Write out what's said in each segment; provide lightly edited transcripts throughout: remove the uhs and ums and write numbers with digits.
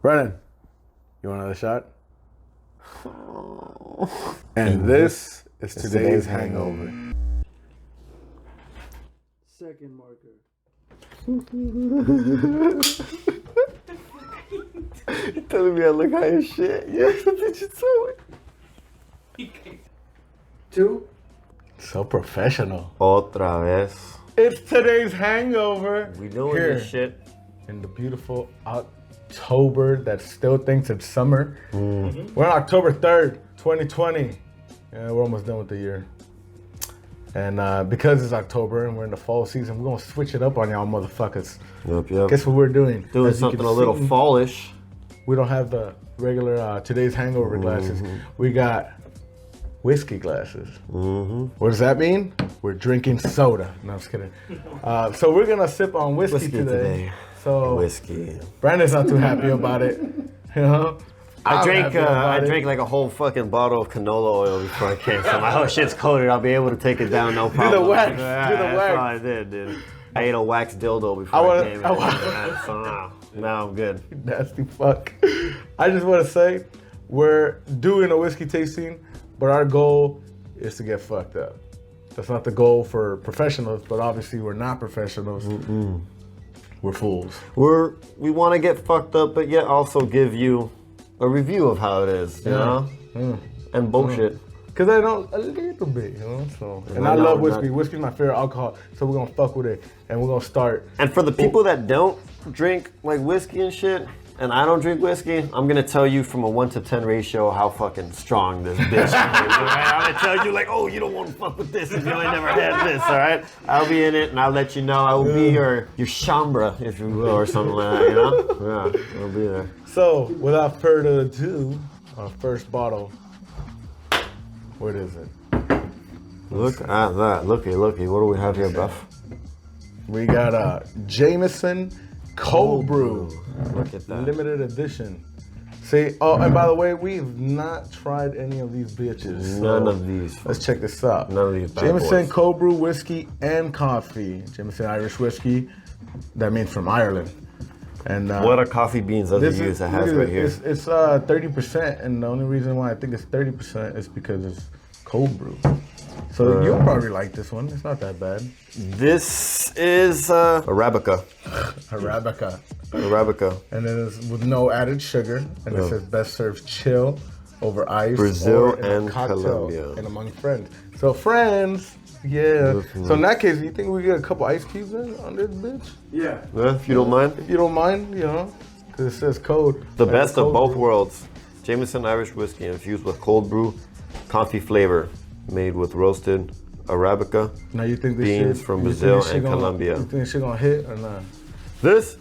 Brennan, you want another shot? And this is today's hangover. Second marker. You're telling me I look high as shit? Yes, what did you tell me? 2. So professional. Otra vez. It's today's hangover. We doing here this shit. in the beautiful October that still thinks it's summer. We're on October 3rd, 2020. Yeah, we're almost done with the year. And because it's October and we're in the fall season, we're gonna switch it up on y'all motherfuckers. Yep. Guess what we're doing? Doing As you something can a little see, fallish. We don't have the regular today's hangover glasses. We got whiskey glasses. What does that mean? We're drinking soda. No, I'm just kidding. So we're gonna sip on whiskey today. So Whiskey. Brandon's not too happy about it. You know? I I'm drank happy about it. like a whole fucking bottle of canola oil before I came. So my whole shit's coated. I'll be able to take it down, no problem. Do the wax. Yeah, Do the that's wax. all I did, dude. I ate a wax dildo before I came. So now I'm good. Nasty fuck. I just want to say, we're doing a whiskey tasting, but our goal is to get fucked up. That's not the goal for professionals, but obviously we're not professionals. We're fools. We want to get fucked up, but yet also give you a review of how it is, you know? And bullshit. Cause I know a little bit, you know. So, and I love whiskey. Whiskey's my favorite alcohol, so we're gonna fuck with it, and we're gonna start. And for the people that don't drink like whiskey and shit, and I don't drink whiskey, I'm gonna tell you from a 1 to 10 ratio how fucking strong this bitch is. I'm gonna tell you like, oh, you don't want to fuck with this if you ain't never had this, all right? I'll be in it and I'll let you know. I will be your chambre, if you will, or something like that, you know? Yeah, I'll be there. So, without further ado, our first bottle. What is it? Look at that. Looky. What do we have here, Buff? We got a Jameson Cold Brew. Look at that. Limited edition. See, oh, and by the way, we've not tried any of these bitches. None of these. Let's check this out. None of these bad Jameson boys. Cold Brew whiskey and coffee. Jameson Irish whiskey. That means from Ireland. And What are coffee beans does it use? It has right here. It's 30%, and the only reason why I think it's 30% is because it's cold brew. So you'll probably like this one. It's not that bad. This is Arabica. Arabica. And it is with no added sugar. And it says best served chill over ice. Brazil or in a and cocktail Colombia. and among friends. So friends, yeah. So in that case, you think we get a couple ice cubes on this bitch? Yeah. If you don't mind. If you don't mind, you know, because it says cold. The Like best a of cold both brew. worlds. Jameson Irish whiskey infused with cold brew, coffee flavor, made with roasted Arabica Now you think this beans shit, from you think Brazil this shit and gonna- Colombia. You think this shit gonna hit or not? This?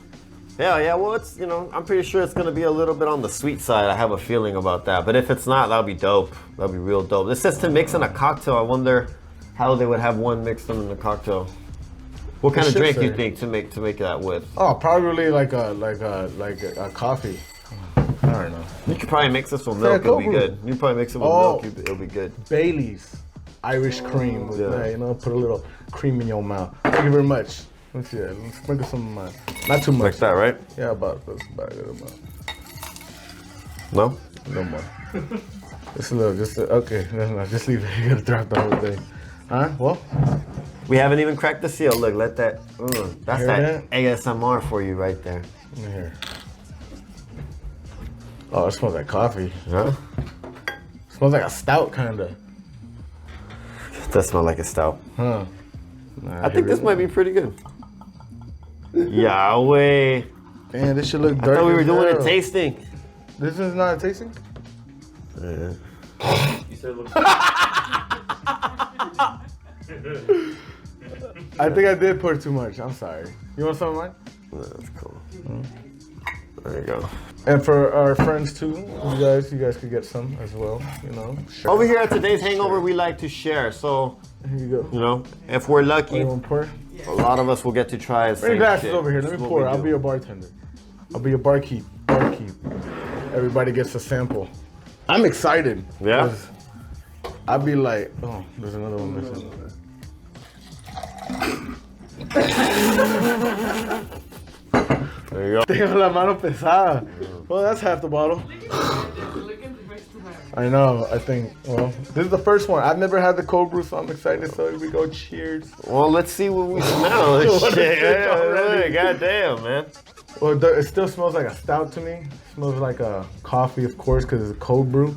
Yeah, well, it's, you know, I'm pretty sure it's gonna be a little bit on the sweet side. I have a feeling about that. But if it's not, that'll be dope. That'll be real dope. This says to mix in a cocktail. I wonder how they would have one mixed in a cocktail. What kind of should drink do you say. think to make that with? Oh, probably like a coffee. I don't know. You could probably mix this with Yeah, milk. It'll be cold brew. good. You probably mix it with Oh. milk. It'll be good. Bailey's Irish cream with Yeah. that, you know, put a little cream in your mouth. Thank you very much. Let's see it. Let's sprinkle some not too much. Like that, right? Yeah, about that's about a good amount. No? No more. Just a little, okay, no, just leave it. You gotta drop the whole thing. Huh? Well, We haven't even cracked the seal. Look, let that. That's Hear that ASMR for you right there. let me hear. Oh, it smells like coffee. Huh? It smells like a stout, kinda. That smell like a stout. Huh? Nah, I think this might be pretty good. Yahweh. Man, this should look I dirty. thought we were as doing a hell. tasting. This is not a tasting? You said it looks I think I did pour too much. I'm sorry. You want some of mine? No, that's cool. There you go. And for our friends too, you guys could get some as well. You know. Sure. Over here at today's hangover, we like to share. So, Here you go. you know, if we're lucky, You want to pour? a lot of us will get to try the Bring same glasses shit. over here. Let That's me what pour. we I'll do. be a bartender. I'll be a barkeep. Everybody gets a sample. I'm excited. Yeah? 'Cause I'll be like, oh, there's another one missing. There you go. Tengo la mano pesada. Well, that's half the bottle. I know. I think. Well, this is the first one. I've never had the cold brew, so I'm excited. So here we go. Cheers. Well, let's see what we smell. Shit, yeah, goddamn, man. Well, it still smells like a stout to me. It smells like a coffee, of course, because it's a cold brew.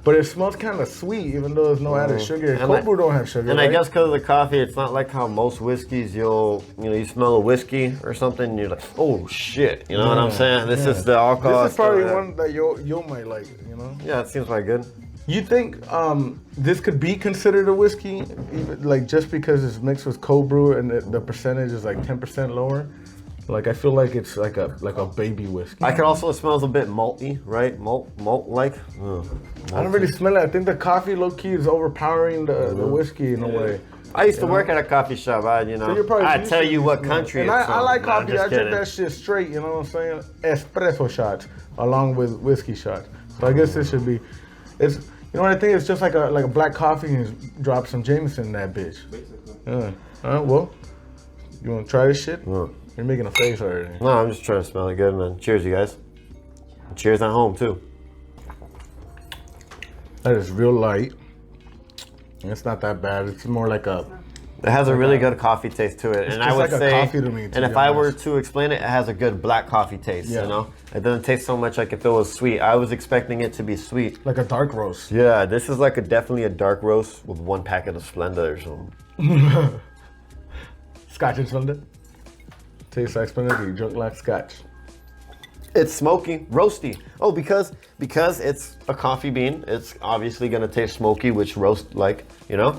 But it smells kind of sweet, even though there's no added sugar. Cold brew don't have sugar. And right? I guess because of the coffee, it's not like how most whiskeys you smell a whiskey or something, and you're like, oh shit, you know what I'm saying? This is the alcohol. This is probably one that you might like, you know? Yeah, it seems like good. You think this could be considered a whiskey, even, like just because it's mixed with cold brew and the percentage is like 10% lower? Like I feel like it's like a baby whiskey. I could also smell a bit malty, right? Malt like. I don't really smell it. I think the coffee low key is overpowering the whiskey in a way. I used to work at a coffee shop. I tell you what country. And it's I like from. coffee. I drink that shit straight. You know what I'm saying? Espresso shots along with whiskey shots. So I guess this should be. It's you know what I think. It's just like a black coffee and drop some Jameson in that bitch. Basically. Well, you want to try this shit? Yeah. You're making a face already. No, I'm just trying to smell it good, man. Cheers, you guys. And cheers at home too. That is real light. It's not that bad. It's more like a. It has a really good coffee taste to it, and I would like a say, coffee to me, and if I were to explain it, it has a good black coffee taste. Yeah. You know, it doesn't taste so much like if it was sweet. I was expecting it to be sweet. Like a dark roast. Yeah, this is like definitely a dark roast with one packet of Splenda or something. Scotch and Splenda. Tastes like Splenda. You drunk like Scotch. It's smoky, roasty. Oh, because it's a coffee bean, it's obviously gonna taste smoky, which roast like, you know?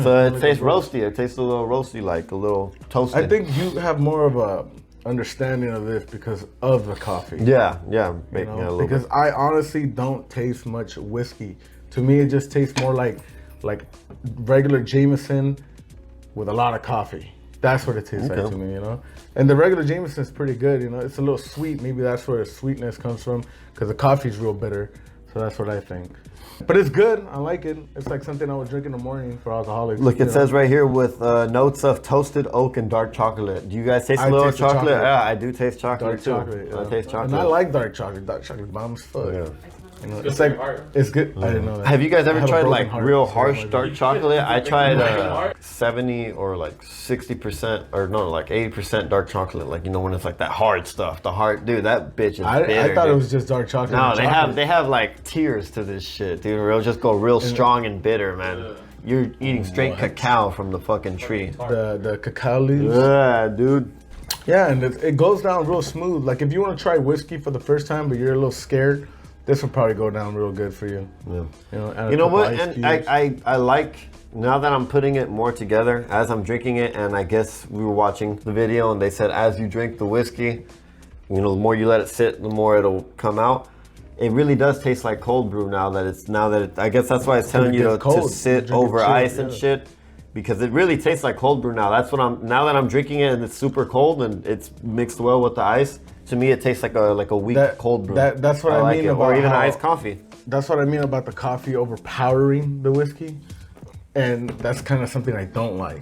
So it tastes roasty. It tastes a little roasty, like a little toasted. I think you have more of a understanding of this because of the coffee. Yeah, You maybe know? a little Because bit. I honestly don't taste much whiskey. To me, it just tastes more like regular Jameson with a lot of coffee. That's what it tastes like to me, you know? And the regular Jameson is pretty good, you know? It's a little sweet. Maybe that's where the sweetness comes from because the coffee's real bitter. So that's what I think. But it's good. I like it. It's like something I would drink in the morning for alcoholics. Look, it says right here with notes of toasted oak and dark chocolate. Do you guys taste a little taste the chocolate? chocolate. Yeah, I do taste chocolate Dark too. chocolate. Yeah. I taste chocolate. And I like dark chocolate. Dark chocolate bombs fuck. Yeah. You know, it's like, it's good. I didn't know that. Have you guys I ever have a tried broken like heart, real so harsh I'm like- dark chocolate? I tried heart? 70 or like 60% or no, like 80% dark chocolate. Like, you know, when it's like that hard stuff. The hard, dude, that bitch is bitter. I thought dude. it was just dark chocolate. No, and they chocolate. have like tiers to this shit, dude. It'll just go real strong and bitter, man. You're eating straight cacao from the fucking tree. the cacao leaves. Yeah, dude. Yeah, and it goes down real smooth. Like if you want to try whiskey for the first time, but you're a little scared, this will probably go down real good for you. Yeah. You know, add a You know couple what? ice And cubes. I like, now that I'm putting it more together as I'm drinking it, and I guess we were watching the video and they said as you drink the whiskey, you know, the more you let it sit, the more it'll come out. It really does taste like cold brew now that I guess that's why it's telling you gets to cold. sit You drink it over chilled, ice and yeah. shit. Because it really tastes like cold brew now. That's what now that I'm drinking it and it's super cold and it's mixed well with the ice. To me, it tastes like a weak cold brew. That's what I like mean it. about or even how- iced coffee. That's what I mean about the coffee overpowering the whiskey, and that's kind of something I don't like.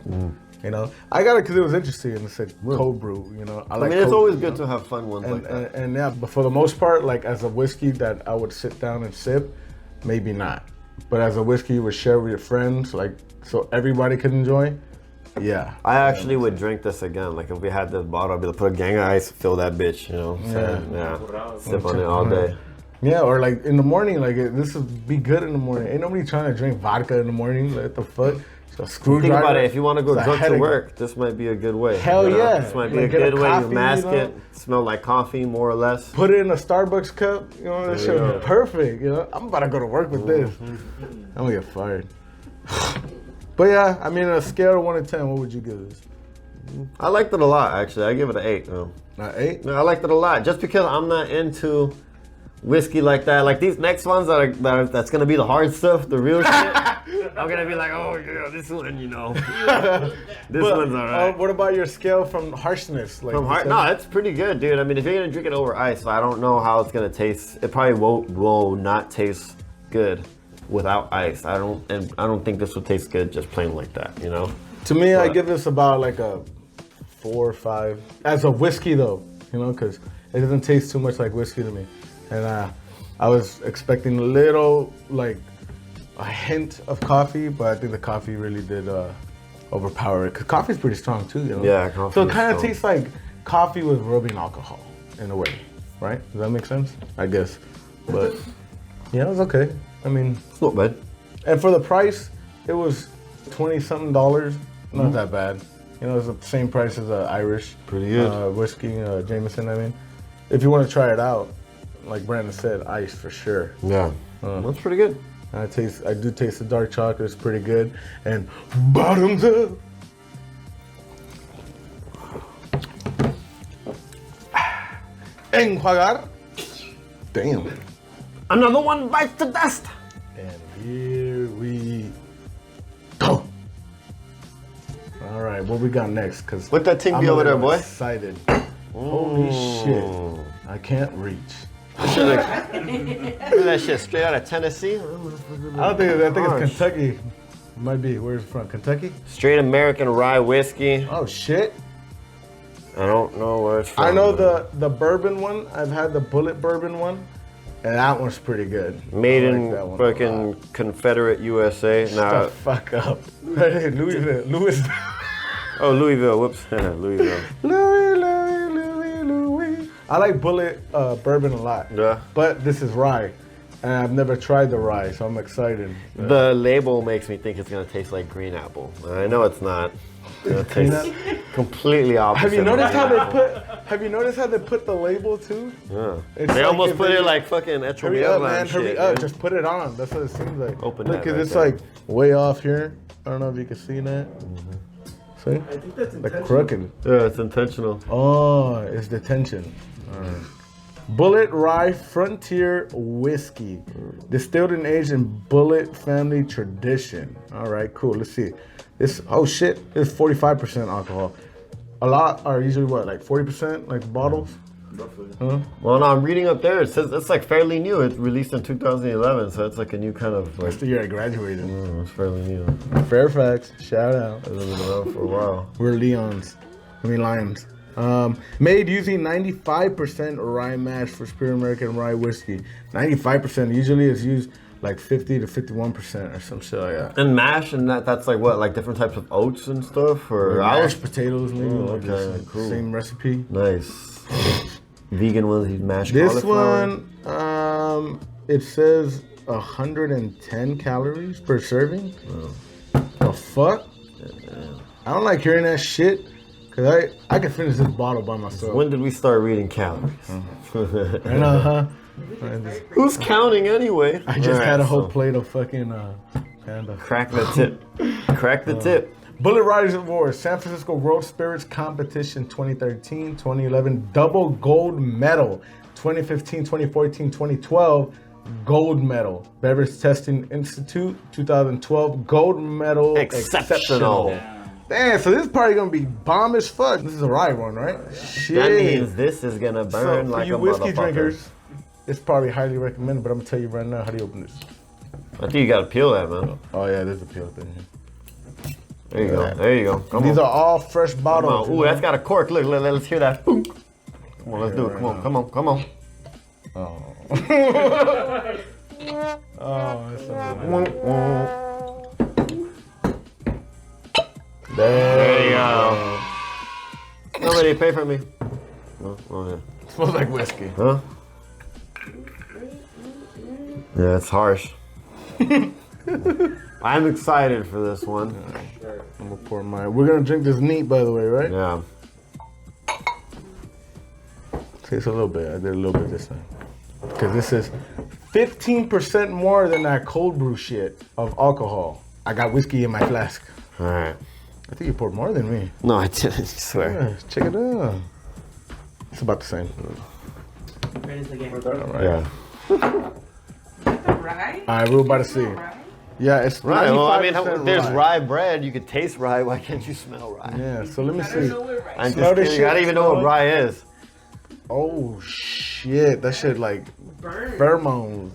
You know, I got it because it was interesting and it said cold brew. You know, I mean, it's always good to have fun ones like that. And yeah, but for the most part, like as a whiskey that I would sit down and sip, maybe not. But as a whiskey you would share with your friends, like so everybody could enjoy. Yeah. I actually would drink this again. Like if we had this bottle, I'd be like, put a gang of ice, fill that bitch. You know, yeah. Sip on it all day. Yeah, or like in the morning, like this would be good in the morning. Ain't nobody trying to drink vodka in the morning. Like, what the fuck? So screwdriver. Think about it. If you want to go it's a drunk to headache. work, this might be a good way. Hell you know? yeah. This might be Like, a get a good way. coffee, You mask you know? it, smell like coffee more or less. Put it in a Starbucks cup. You know, that shit would Yeah. be perfect. You know, I'm about to go to work with this. I'm gonna get fired. But yeah, I mean, on a scale of 1 to 10, what would you give this? I liked it a lot, actually. I give it an 8. Though. 8? No, I liked it a lot, just because I'm not into whiskey like that. Like these next ones that's gonna be the hard stuff, the real shit. I'm gonna be like, oh yeah, this one, you know, this one's alright. What about your scale from harshness? Like From you hard, said? no, it's pretty good, dude. I mean, if you're gonna drink it over ice, I don't know how it's gonna taste. It probably will not taste good without ice. I don't think this would taste good just plain like that, you know. To me, I But- give this about like a 4 or 5. As a whiskey though, you know, because It doesn't taste too much like whiskey to me. And I was expecting a little, like, a hint of coffee, but I think the coffee really did overpower it. Because coffee's pretty strong too, you know? Yeah, coffee. So it kind of tastes like coffee with rubbing alcohol, in a way, right? Does that make sense? I guess. But, yeah, it was okay. I mean, It's not bad. and for the price, it was $20-something. Not that bad. You know, it's the same price as Irish. Pretty good. Whiskey, Jameson, I mean. If you want to try it out, like Brandon said, ice for sure. Yeah. That's pretty good. I do taste the dark chocolate, it's pretty good. And bottoms up. Enjuagar. Damn. Another one bites the dust. And here we go. All right, what we got next? Cause What that thing I'm be a over there, little boy? Excited. Holy shit! I can't reach. Look at that shit straight out of Tennessee. I think it's Kentucky. It might be. Where's it from? Kentucky? Straight American rye whiskey. Oh shit! I don't know where it's from. I know the bourbon one. I've had the bullet bourbon one, and that one's pretty good. Made I in like that one a lot. fucking Confederate USA. Shut Nah. the fuck up. Louisville. Oh, Louisville. Whoops. Louisville. Louis. I like bullet bourbon a lot. Yeah. But this is rye, and I've never tried the rye, so I'm excited. The label makes me think it's gonna taste like green apple. I know it's not. It tastes completely opposite. Have you noticed of how green they apple. put? Have you noticed how they put the label too? Yeah. It's They like almost if put they- it like fucking Hurry up, man! shit. Hurry up! dude. Just put it on. That's what it seems like. Open Look, that 'cause right it's there. like way off here. I don't know if you can see that. See? I think that's Like intentional. crooked. Yeah, it's intentional. Oh, it's detention. All right. Bullet Rye Frontier Whiskey, distilled and aged in Bullet family tradition. All right, cool. Let's see. This shit, it's 45% alcohol. A lot are usually what, like 40%, like bottles. Roughly. Huh? Well, no, I'm reading up there. It says it's like fairly new. It released in 2011, so it's like a new kind of like. That's the year I graduated. It's fairly new. Fairfax, shout out. It's been around for a while. We're Lions. Lions. Made using 95% rye mash for Superior American rye whiskey. 95%. Usually it's used like 50 to 51% or some shit like that. And mash, and that's like what, like different types of oats and stuff, or Mashed potatoes, maybe. Oh, like okay, this, cool. Same recipe. Nice. Vegan ones, use mashed This cauliflower. one, it says 110 calories per serving. The fuck? I don't like hearing that shit. Cause I can finish this bottle by myself. When did we start reading calories? And Who's counting anyway? I just Alright, had a whole so plate of fucking panda. Crack the tip. Crack the tip. Bullet Riders of War, San Francisco World Spirits Competition 2013, 2011, double gold medal. 2015, 2014, 2012, gold medal. Beverage Testing Institute, 2012, gold medal. Exceptional. Damn, so this is probably gonna be bomb as fuck. This is a rye one, right? Shit. That means this is gonna So burn for like you a whiskey motherfucker. drinkers, it's probably highly recommended, but I'm gonna tell you right now, how do you open this? I think you gotta peel that, man. Oh yeah, there's a peel thing here. There you go. There you go. Come These on. are all fresh Come bottles. on. Ooh, that's got a cork. Look, let's hear that. Boom. Come on, let's do it. Come on, come on, come on. Oh. Oh, that's so There you go. Nobody pay for me. No? Oh, yeah. Smells like whiskey. Huh? Yeah, it's harsh. I'm excited for this one. I'm gonna pour mine. We're gonna drink this neat, by the way, right? Yeah. Tastes a little bit. I did a little bit this time. Because this is 15% more than that cold brew shit of alcohol. I got whiskey in my flask. All right. I think you poured more than me. No, I didn't. I swear. Yeah, check it out. It's about the same. Ready to get All right. Yeah. right? All right, we're about to see. Yeah, it's Right. Well, I mean, 95% there's rye bread. You could taste rye. Why can't you smell rye? Yeah, so let me I don't see. know what right. I'm Smell just this kidding. I shit, don't even know what smell it. rye is. Oh shit, that shit like Burn. pheromones.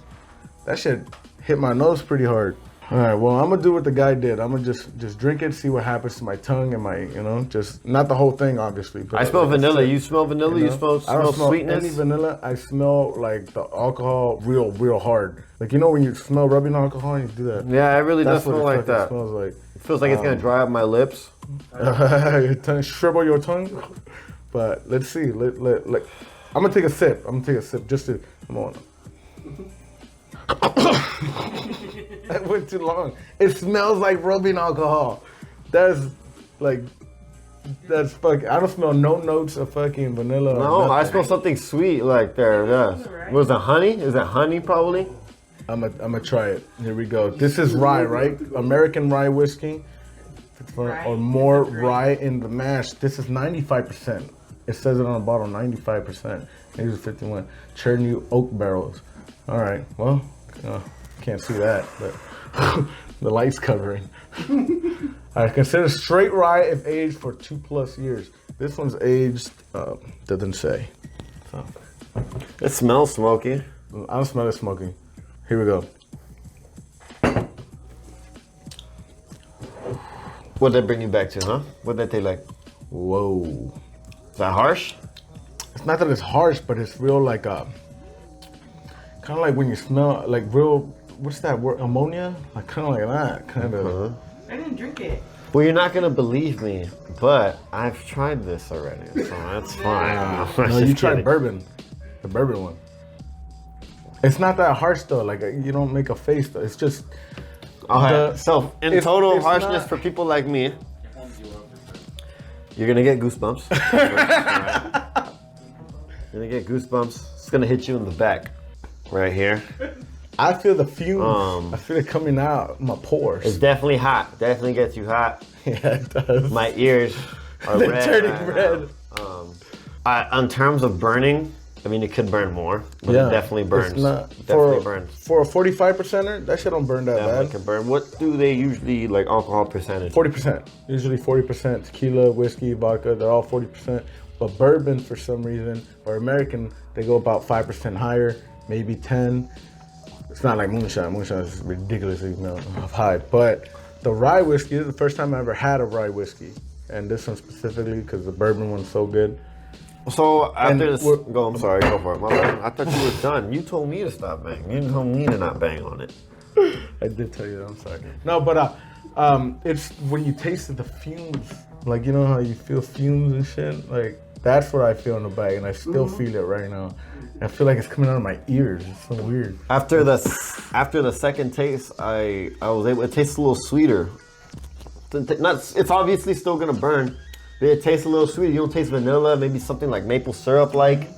That shit hit my nose pretty hard. All right, well, I'm gonna do what the guy did. I'm gonna just drink it, see what happens to my tongue and my, just not the whole thing, obviously. But I smell vanilla. You smell vanilla? You smell I don't smell sweetness? any vanilla. I smell like the alcohol real hard. Like, when you smell rubbing alcohol and you do that. Yeah, it really does That's what smell it like that. smells like. It feels like it's gonna dry up my lips. Your tongue, shrivel your tongue. But let's see. I'm gonna take a sip. Just to, come on. That went too long. It smells like rubbing alcohol. That's fucking. I don't smell no notes of fucking vanilla. No, I smell something sweet like there. Yeah. Was it honey? Is that honey probably? I'm gonna try it. Here we go. This is rye, right? American rye whiskey. Or more rye in the mash. This is 95%. It says it on the bottle, 95%. Maybe it's 51. Cherry oak barrels. All right. Well, can't see that, but the light's covering. I consider straight rye if aged for 2+ years. This one's aged, doesn't say. So. It smells smoky. I don't smell it smoky. Here we go. What'd that bring you back to, huh? What'd that taste like? Whoa. Is that harsh? It's not that it's harsh, but it's real like kind of like when you smell like real, what's that word? Ammonia? Like kind of like that, kind of. I didn't drink it. Well, you're not gonna believe me, but I've tried this already, so that's fine. No, you tried bourbon, the bourbon one. It's not that harsh though. Like you don't make a face though. It's just. So in total harshness for people like me, you're gonna get goosebumps. You're gonna get goosebumps. It's gonna hit you in the back, right here. I feel the fumes. I feel it coming out my pores. It's definitely hot. Definitely gets you hot. Yeah, it does. My ears are They're red. turning red. In terms of burning, I mean, it could burn more, but it definitely burns. It's not, definitely burns. For a 45%er, that shit don't burn that Definitely bad. can burn. What do they usually like alcohol percentage? 40%. Usually 40%. Tequila, whiskey, vodka, they're all 40%. But bourbon, for some reason, or American, they go about 5% higher, maybe 10. It's not like moonshine. Moonshine is ridiculously high. But the rye whiskey, this is the first time I ever had a rye whiskey. And this one specifically, because the bourbon one's so good. So after this, I'm sorry, go for it. My bad. I thought you were done. You told me to stop banging. You told me to not bang on it. I did tell you that, I'm sorry. No, but it's when you tasted the fumes, like, you know how you feel fumes and shit? Like, that's what I feel in the bag, and I still feel it right now. I feel like it's coming out of my ears. It's so weird. After the second taste, I was able. It tastes a little sweeter. It's obviously still gonna burn, but it tastes a little sweeter. You don't taste vanilla, maybe something like maple syrup, like,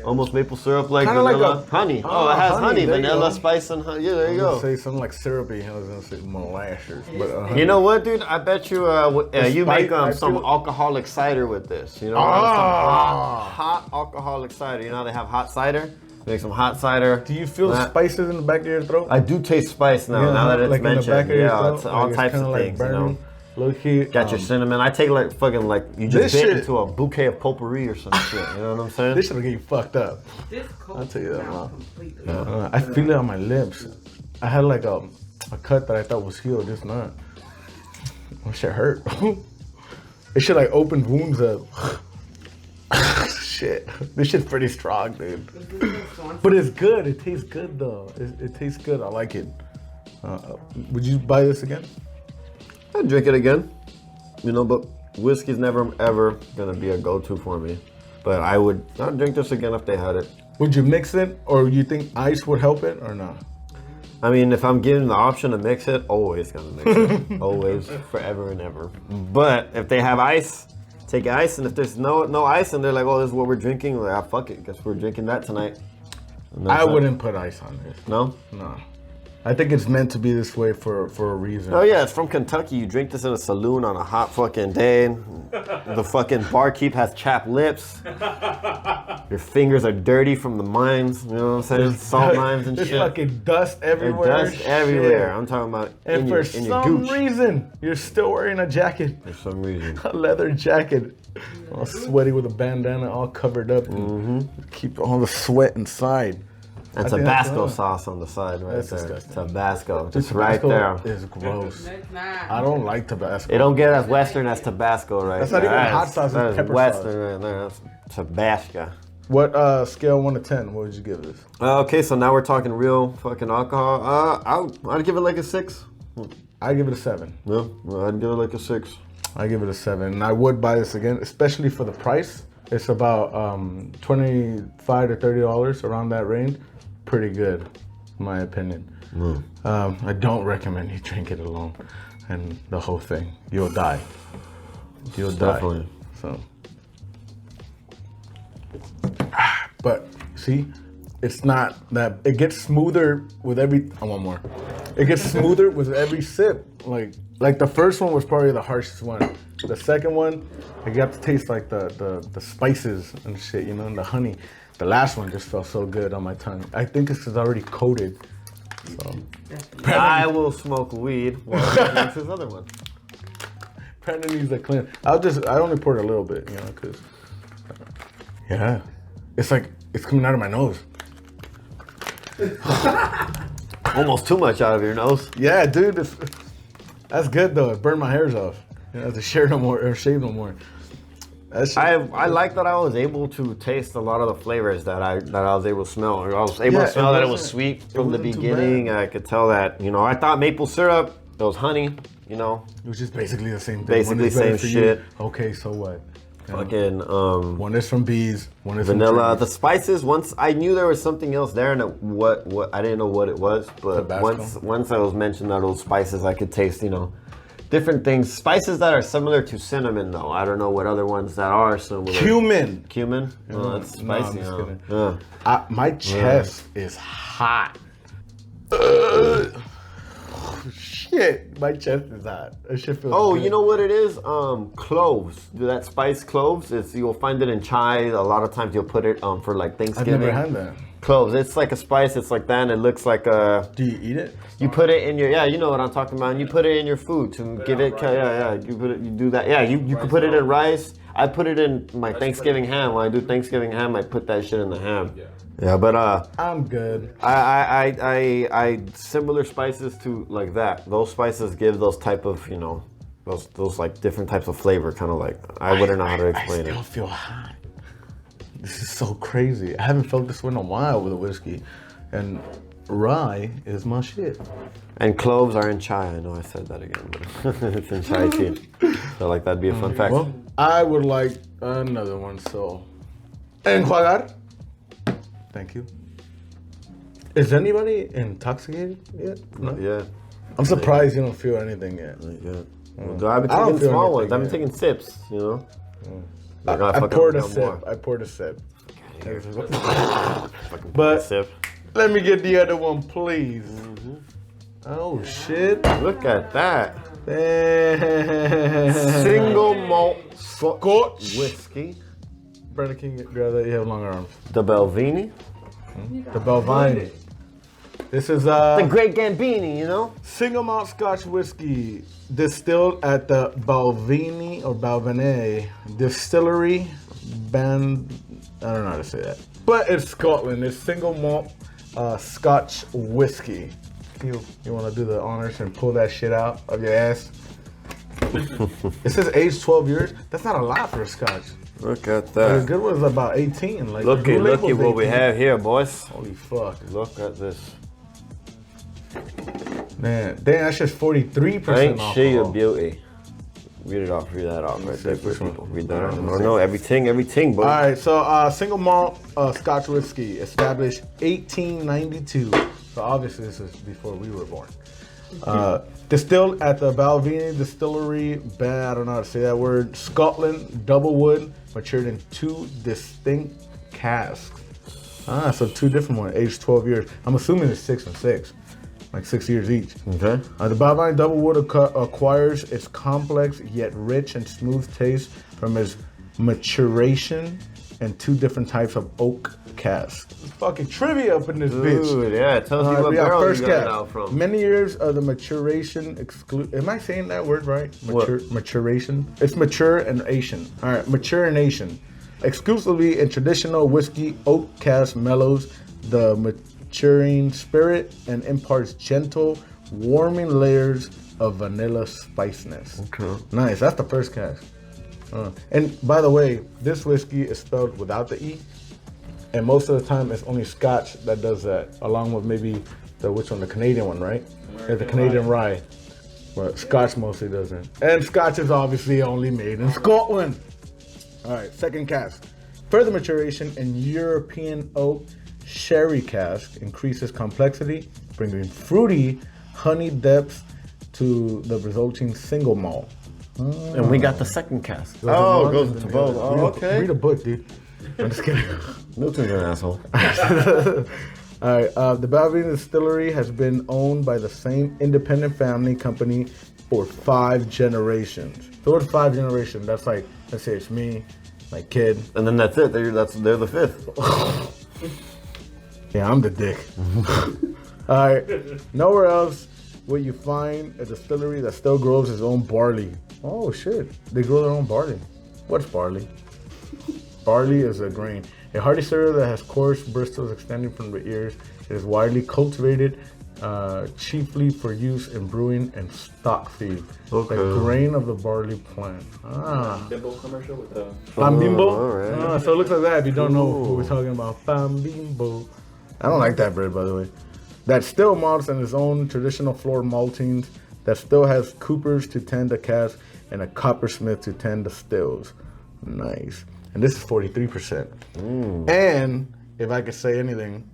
almost maple syrup, like Kinda vanilla, like honey. Oh, it has honey, there you vanilla, go. spice, and honey. Yeah, there you I was go. gonna say something like syrupy. I was gonna say molasses, but You know what, dude? I bet you you make I some feel- alcoholic cider with this. You know, Ah. some hot alcoholic cider. You know how they have hot cider? Make some hot cider. Do you feel spices in the back of your throat? I do taste spice now. Now that it's like mentioned, in the back of your throat? it's all Like types kinda of like things. burning, low key. Got your cinnamon. I take like fucking like you This just bit shit- into a bouquet of potpourri or some shit. You know what I'm saying? This shit'll get you fucked up. This cold I'll tell you that, down Mom. completely. I feel it on my lips. I had like a cut that I thought was healed. It's not. That shit hurt. It should like open wounds up. Shit. This shit's pretty strong, dude. But it's good. It tastes good though. It tastes good. I like it. Would you buy this again? I'd drink it again. But whiskey's never ever gonna be a go-to for me. But I'd drink this again if they had it. Would you mix it, or you think ice would help it, or not? I mean, if I'm given the option to mix it, always gonna mix it. Always, forever and ever. But if they have ice, take ice. And if there's no ice and they're like, oh, this is what we're drinking, like, fuck it. Guess we're drinking that tonight. I wouldn't put ice on this. No? No. I think it's meant to be this way for a reason. Oh yeah, it's from Kentucky. You drink this in a saloon on a hot fucking day. The fucking barkeep has chapped lips. Your fingers are dirty from the mines. You know what I'm saying? Salt mines and There's shit. fucking dust everywhere. There's dust everywhere. Shit. I'm talking about And in for your some gooch. reason, you're still wearing a jacket. For some reason. A leather jacket. All sweaty with a bandana, all covered up. And keep all the sweat inside. And I think Tabasco that's sauce on the side right That's there. disgusting. Tabasco, just Tabasco right there. is gross. No, it's not. I don't like Tabasco. It don't get as Western as Tabasco right That's there. not even hot sauce, That it's is pepper Western right there. That's Tabasco. What scale 1 to 10? What would you give this? Okay, so now we're talking real fucking alcohol. I'd give it like a 6. I give it a 7. No, I'd give it like a 6. I give it a 7, and I would buy this again, especially for the price. It's about $25 to $30 around that range. Pretty good, in my opinion. I don't recommend you drink it alone, and the whole thing. You'll die. You'll die. Definitely. So, but see, it's not that. It gets smoother with every. I want more. It gets smoother with every sip. Like the first one was probably the harshest one. The second one, you got to taste like the spices and shit, you know, and the honey. The last one just felt so good on my tongue. I think it's already coated. So I will smoke weed while he drinks his other one. Brandon needs a clean. I only poured a little bit, you know, cause yeah, it's like it's coming out of my nose. Almost too much out of your nose. Yeah, dude, that's good though. It burned my hairs off. You don't have to shave no more or shave no more. I like that I was able to taste a lot of the flavors that I was able to smell. I was able to smell that it was sweet from the wasn't too beginning. bad. I could tell that, you know, I thought maple syrup, there was honey, you know. It was just basically the same thing. Basically One is better same for you. shit. Okay, so what? You know, Fucking one is from bees, one is vanilla. from The trees. spices, once I knew there was something else there, and what I didn't know what it was, but Tabasco? once I was mentioned that those spices, I could taste, you know, different things. Spices that are similar to cinnamon, though. I don't know what other ones that are similar. Cumin. Cumin? Oh, that's No, I'm spicy. just huh? kidding. Yeah. My chest is hot. Shit, my chest is hot. That shit feels Oh, good. you know what it is? Cloves. That spice cloves. You'll find it in chai. A lot of times you'll put it for like I've Thanksgiving. never had that. Cloves. It's like a spice. It's like that, and it looks like a. Do you eat it? You put it in your you know what I'm talking about. And you put it in your food to give it You put it. You do that. Yeah, you can put it in rice. I put it in my Thanksgiving ham. When I do Thanksgiving ham, I put that shit in the ham. Yeah, but I'm good. I similar spices to like that. Those spices give those type of, you know, those like different types of flavor, kind of like I wouldn't know how to explain I still it. feel hot. This is so crazy. I haven't felt this way in a while with a whiskey, and rye is my shit. And cloves are in chai. I know I said that again, but it's in chai tea. So like that'd be a fun fact. Well, I would like another one. So, enjuagar. Thank you. Is anybody intoxicated yet? No. Yeah. I'm surprised you don't feel anything yet. Yeah. Well, I've been I don't taking feel small ones. anything I've been yet. taking sips, you know. Like, I fucking poured a want sip. more. I poured a sip. Fucking But sip. let me get the other one, please. Oh shit! Look at that. Damn. Single malt Scotch whiskey. Brandon, can you grab that? You have longer arms. The Belvini. The Belvini. This is The Great Gambini, you know? single malt Scotch whiskey distilled at the Balvenie or Balvenie Distillery. I don't know how to say that. But it's Scotland. It's single malt Scotch whiskey. You want to do the honors and pull that shit out of your ass? It says age 12 years. That's not a lot for a Scotch. Look at The that. good one's about 18. Like the Look blue at label's what we 18. have here, boys. Holy fuck. Look at this. Man, damn, that's just 43% Ain't alcohol. she a beauty? Read that off right there for people. Read that off. No, everything, boy. All right, so single malt Scotch whiskey, established 1892. So obviously this is before we were born. Distilled at the Balvenie Distillery, I don't know how to say that word, Scotland, double wood, matured in 2 distinct casks. So 2 different ones, aged 12 years. I'm assuming it's 6 and 6, like 6 years each. Okay. The Balvenie double wood acquires its complex yet rich and smooth taste from its maturation and 2 different types of oak casks. Fucking trivia up in this bitch. Dude, yeah, it tells you what We got barrel first you got it cask. out from. Many years of the maturation Am I saying that word right? What? Maturation. It's mature and Asian. All right, mature and Asian. Exclusively in traditional whiskey oak cask mellows. The maturing spirit and imparts gentle, warming layers of vanilla spiciness. Okay. Nice. That's the first cask. And by the way, this whiskey is spelled without the E. And most of the time, it's only Scotch that does that, along with maybe the Canadian one, right? Yeah, the Canadian rye. But Scotch mostly doesn't. And Scotch is obviously only made in Scotland. All right, second cask. Further maturation in European oak sherry cask increases complexity, bringing fruity honey depth to the resulting single malt. And we got the second cask. Oh, it goes to both. Oh, okay. Read a book, dude. I'm just kidding. Milton's an asshole. All right, the Bavarian Distillery has been owned by the same independent family company for 5 generations. So what's 5 generations? That's like, let's say it's me, my kid. And then that's it. They're the fifth. Yeah, I'm the dick. All right, nowhere else will you find a distillery that still grows its own barley. Oh shit, they grow their own barley. What's barley? Barley is a grain. A hardy cereal that has coarse bristles extending from the ears. It is widely cultivated, chiefly for use in brewing and stock feed. Okay. The grain of the barley plant. Ah. Bimbo commercial with the. Pan Bimbo? all right. So it looks like that if you don't know who we're talking about. Pan Bimbo. I don't like that bread, by the way. That still malts in its own traditional floor maltings. That still has coopers to tend the cask and a coppersmith to tend the stills. Nice. And this is 43%. And if I could say anything,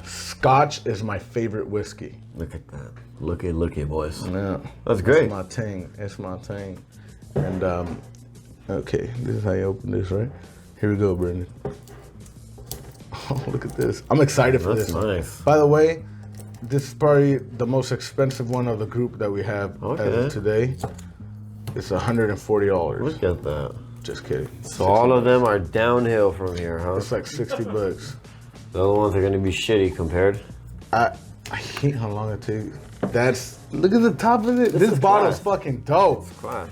Scotch is my favorite whiskey. Look at that. Looky, boys. Yeah. That's great. It's my thing. It's my thing. And, okay, this is how you open this, right? Here we go, Brendan. Oh, look at this. I'm excited for That's this one. nice. By the way, this is probably the most expensive one of the group that we have as Okay. of today. It's $140. Look at that. Just kidding. So all of them are downhill from here, huh? It's like 60 bucks. The other ones are gonna be shitty compared. I hate how long it takes. Look at the top of it. This is bottle's glass. fucking dope. Class.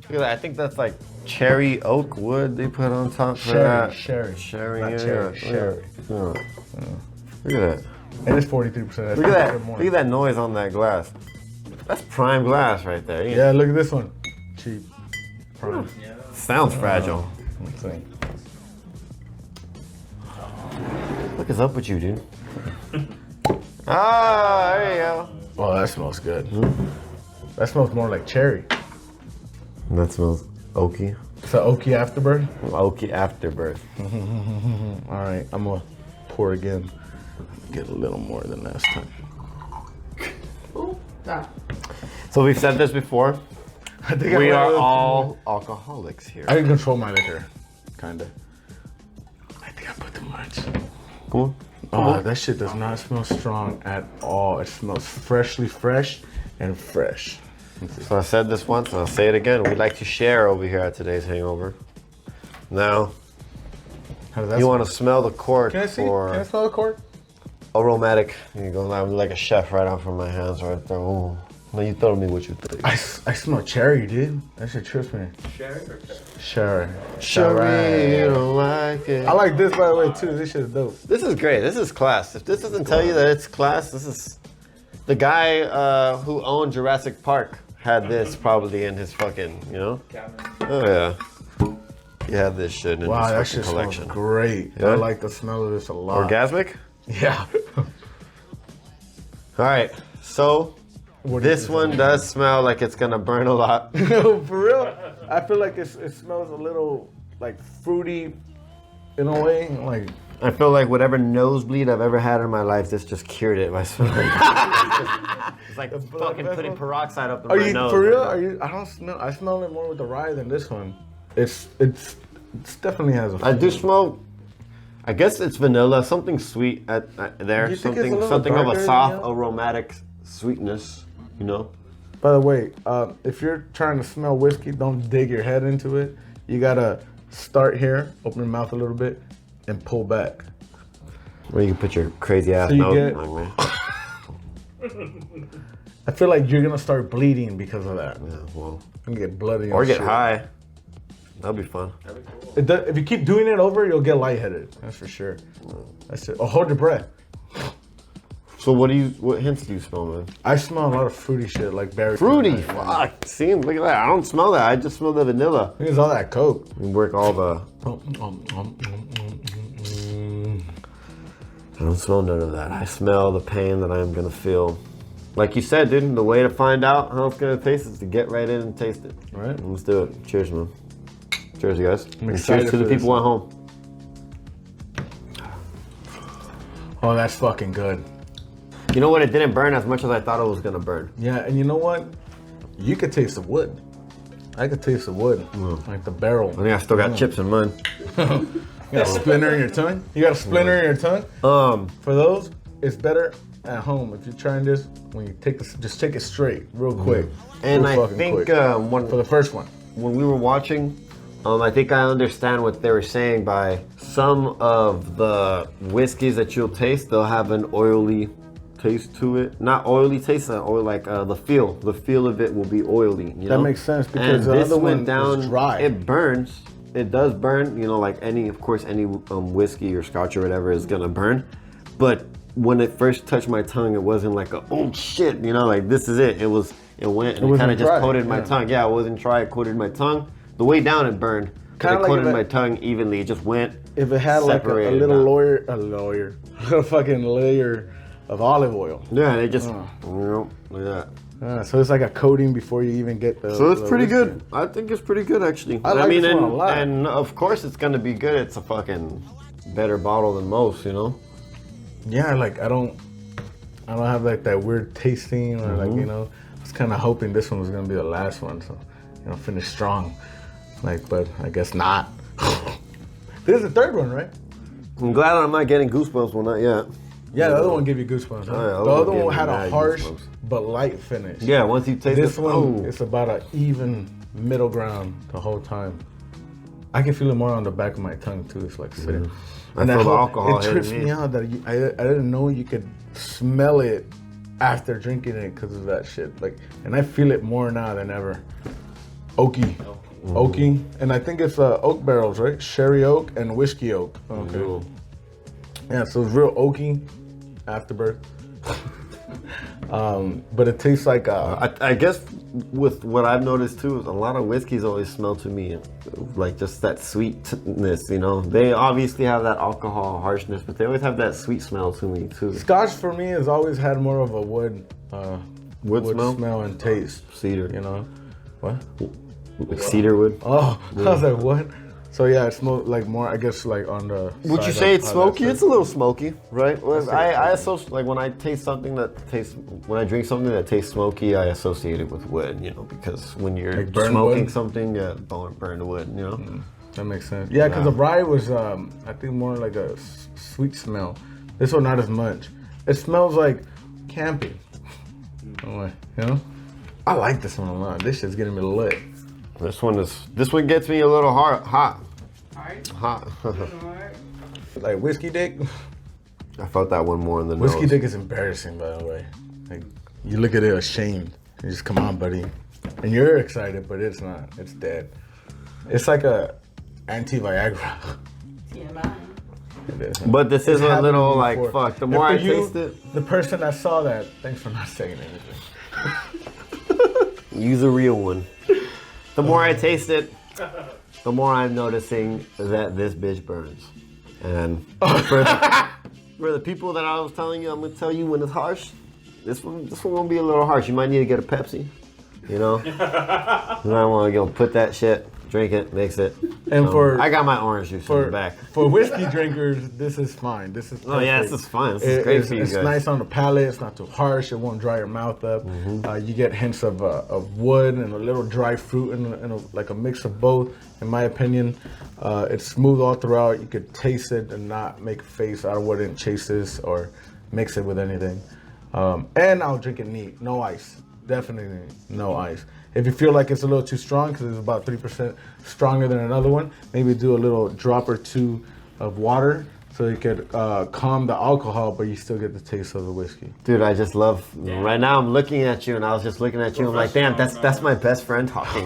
Look at that. I think that's like cherry oak wood they put on top for Sherry, that. sherry. Not yeah. cherry, sherry. Yeah. Look at that. And it's 43%. Look at that. Look at that noise on that glass. That's prime glass right there. Yeah, look at this one. Cheap. Prime. Sounds fragile. Let's see. What is up with you, dude? Ah, there you go. Oh, that smells good. That smells more like cherry. That smells oaky. It's an oaky afterbirth. Oaky afterbirth. All right, I'm gonna pour again. Get a little more than last time. So we've said this before. I think We I are went a little all alcoholics here. I can control my liquor, kinda. I think I put too much. Come on. Oh, that shit does not smell strong at all. It smells freshly fresh and fresh. So I said this once and I'll say it again. We like to share over here at today's Hangover. Now, How does that you smell? want to smell the cork Can I see? for Can I smell the cork? aromatic. You go, I'm like a chef right off from my hands right there. Ooh. Now you tell me what you think. I smell cherry, dude. That shit trips me. Sherry or Sherry. Sherry, you don't like it. I like this, by the way, too. This shit is dope. This is great. This is class. If this doesn't tell you that it's class, this is the guy who owned Jurassic Park had this probably in his fucking, you know? cabinet? Oh yeah. He had this shit in Wow, that his shit fucking collection. smells great. Yeah? I like the smell of this a lot. Orgasmic? Yeah. All right. So What do you this think? one does smell like it's gonna burn a lot. No, for real. I feel like it smells a little like fruity in a way. Like I feel like whatever nosebleed I've ever had in my life, this just cured it by smelling. It's like fucking putting peroxide up in Are my you nose. for real? Are you? I don't smell. I smell it more with the rye than this one. It's definitely has a. I do smell. I guess it's vanilla, something sweet there, You think it's a little something of a darker, soft yeah? aromatic sweetness, you know. By the way, if you're trying to smell whiskey, don't dig your head into it. You gotta start here, open your mouth a little bit, and pull back. Where you can put your crazy ass So you nose. get- Like me. I feel like you're gonna start bleeding because of that. Yeah, well, You can get bloody. or and get shit. high. That'd be fun. That'd be cool. It does, if you keep doing it over, you'll get lightheaded. That's for sure. That's it. Oh, hold your breath. So what hints do you smell, man? I smell a lot of fruity shit, like berry. Fruity. Fuck. See, look at that. I don't smell that. I just smell the vanilla. I think it's all that Coke. We work all the. I don't smell none of that. I smell the pain that I am gonna feel. Like you said, dude, the way to find out how it's gonna taste is to get right in and taste it. Right. Let's do it. Cheers, man. Cheers, you guys. I'm And excited cheers to the for this. people at home. Oh, that's fucking good. You know what? It didn't burn as much as I thought it was gonna burn. Yeah, and you know what? You could taste the wood. I could taste the wood, like the barrel. I think I still got chips in mine. You got a splinter in your tongue? You got a splinter in your tongue? For those, it's better at home. If you're trying this, when you take this, just take it straight, real quick. And real I fucking think quick. for the first one. when we were watching, I think I understand what they were saying by some of the whiskeys that you'll taste, they'll have an oily taste to it. Not oily taste, oil like the feel. The feel of it will be oily. You know? That makes sense because and the this other went one down. is dry. It burns. It does burn. You know, like any whiskey or scotch or whatever is gonna burn. But when it first touched my tongue, it wasn't like a oh shit. You know, like this is it. It went and it kind of just coated my tongue. Yeah, it wasn't dry. It coated my tongue. The way down it burned. Kind of like coated my tongue evenly. It just went. If it had like a little fucking layer of olive oil. Yeah, and it just like that. So it's like a coating before you even get the. So it's the pretty whiskey. good. I think it's pretty good actually. I like this one a lot. And of course it's gonna be good. It's a fucking better bottle than most, you know. Yeah, like I don't have like that weird tasting or like I was kind of hoping this one was gonna be the last one, so finish strong. Like, but I guess not. This is the third one, right? I'm glad I'm not getting goosebumps. Well, not yet. Yeah, the other one gave you goosebumps. Huh? Oh, yeah, the other gave one me had a mad harsh goosebumps. but light finish. Yeah, once you taste This it, one, it's about an even middle ground the whole time. I can feel it more on the back of my tongue too. It's like sitting. I feel the alcohol It hitting trips me. me out that I didn't know you could smell it after drinking it because of that shit. Like, and I feel it more now than ever. Oaky, and I think it's oak barrels, right? Sherry oak and whiskey oak. Okay. Yeah, so it's real oaky afterbirth. But it tastes like I guess with what I've noticed too is a lot of whiskeys always smell to me like just that sweetness, you know. They obviously have that alcohol harshness, but they always have that sweet smell to me too. Scotch for me has always had more of a wood smell and taste. Cedar. You know? What? Like cedar wood. Oh, I was like, what? So yeah, it smells like more, I guess, like on the. Would you side say of it's how that smoky? tastes. It's a little smoky, right? Well, say I it's associate, like when I taste something when I drink something that tastes smoky, I associate it with wood, you know, because when you're Like burned smoking wood? something, yeah, burned wood, you know. That makes sense. Yeah, because the rye was, I think, more like a sweet smell. This one, not as much. It smells like camping. You know? I like this one a lot. This shit's getting me lit. This one gets me a little hot. Alright. Like whiskey dick. I felt that one more in the Whiskey nose. dick is embarrassing, by the way. Like, you look at it ashamed. You just, come on, buddy. And you're excited, but it's not. It's dead. It's like a anti-Viagra. TMI. It is. But this is It's a happened little to me like before. fuck. The more And I for you, taste it, the person that saw that, thanks for not saying anything. use a real one. The more I taste it, the more I'm noticing that this bitch burns. And for the people that I was telling you, I'm gonna tell you when it's harsh. This one gonna be a little harsh. You might need to get a Pepsi. You know, you might want to go put that shit, drink it, mix it. And I got my orange juice in the back. For whiskey drinkers, this is fine. This is perfect. Oh yeah, this is fine. This is great for you guys. It's nice on the palate. It's not too harsh. It won't dry your mouth up. You get hints of wood and a little dry fruit and like a mix of both. In my opinion, it's smooth all throughout. You could taste it and not make a face. I wouldn't chase this or mix it with anything. And I'll drink it neat, no ice. Definitely no ice. If you feel like it's a little too strong, because it's about 3% stronger than another one, maybe do a little drop or two of water so you could calm the alcohol, but you still get the taste of the whiskey. Dude, I just love. Right now, I'm looking at you, and I was just looking at you. I'm like, damn, that's my best friend talking.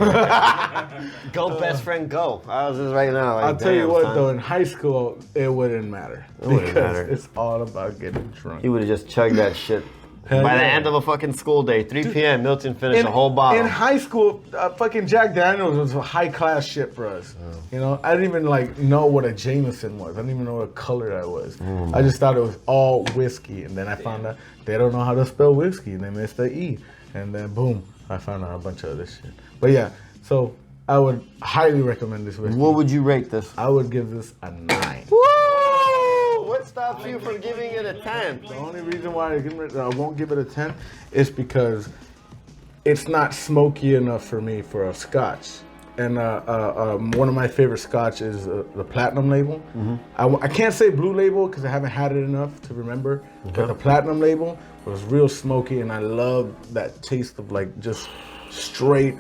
Go, best friend, go. I was just right now. Like, I'll tell you what, son. though, in high school, it wouldn't matter. It wouldn't because matter. it's all about getting drunk. He would have just chugged that shit. Hell By the yeah. end of a fucking school day, 3 p.m., Milton finished a whole bottle. In high school, fucking Jack Daniels was high class shit for us. You know, I didn't even like know what a Jameson was. I didn't even know what color that was. I just thought it was all whiskey, and then I found out they don't know how to spell whiskey. They missed the E, and then boom, I found out a bunch of other shit. But yeah, so I would highly recommend this whiskey. What would you rate this? I would give this a 9. Woo! What stops you from giving it a 10? The only reason why I won't give it a 10 is because it's not smoky enough for me for a scotch. And one of my favorite scotch is the platinum label. I can't say blue label because I haven't had it enough to remember. But the platinum label was real smoky, and I love that taste of like just straight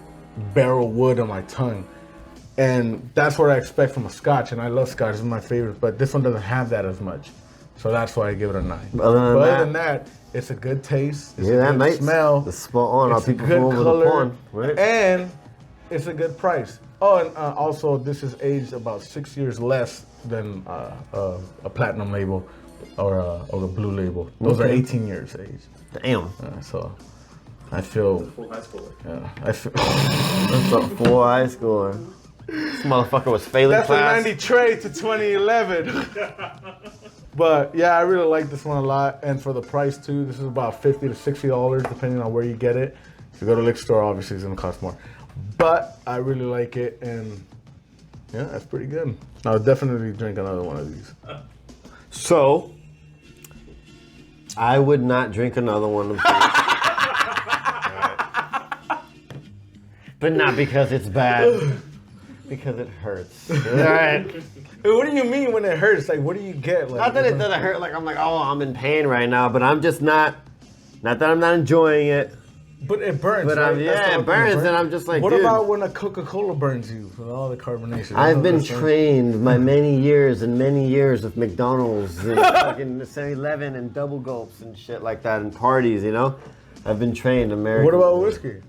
barrel wood on my tongue. And that's what I expect from a scotch, and I love scotch, it's my favorite, but this one doesn't have that as much. So that's why I give it a 9. Other than that, it's a good taste, it's a good smell, the spot on, it's a people good from over color, the pond, right? and it's a good price. Oh, and also this is aged about 6 years less than a platinum label or a blue label. Those are 18 years aged. Damn. So I feel... Full high schooler. Yeah, I feel... That's a full high schooler. This motherfucker was failing That's class. a 90 trade to 2011. But yeah, I really like this one a lot. And for the price too, this is about $50 to $60 depending on where you get it. If you go to a liquor store, obviously it's gonna cost more. But I really like it, and yeah, that's pretty good. I'll definitely drink another one of these. So, I would not drink another one of these. But not because it's bad. Because it hurts. Alright. What do you mean when it hurts? Like, what do you get? Like, Not that it doesn't hurt, like I'm like, oh, I'm in pain right now, but I'm just not that I'm not enjoying it. But it burns. But right? it burns, and I'm just like, what dude. about when a Coca-Cola burns you with all the carbonation? I've been trained by many years and many years of McDonald's and fucking 7-Eleven and double gulps and shit like that and parties, you know? I've been trained American. What about whiskey?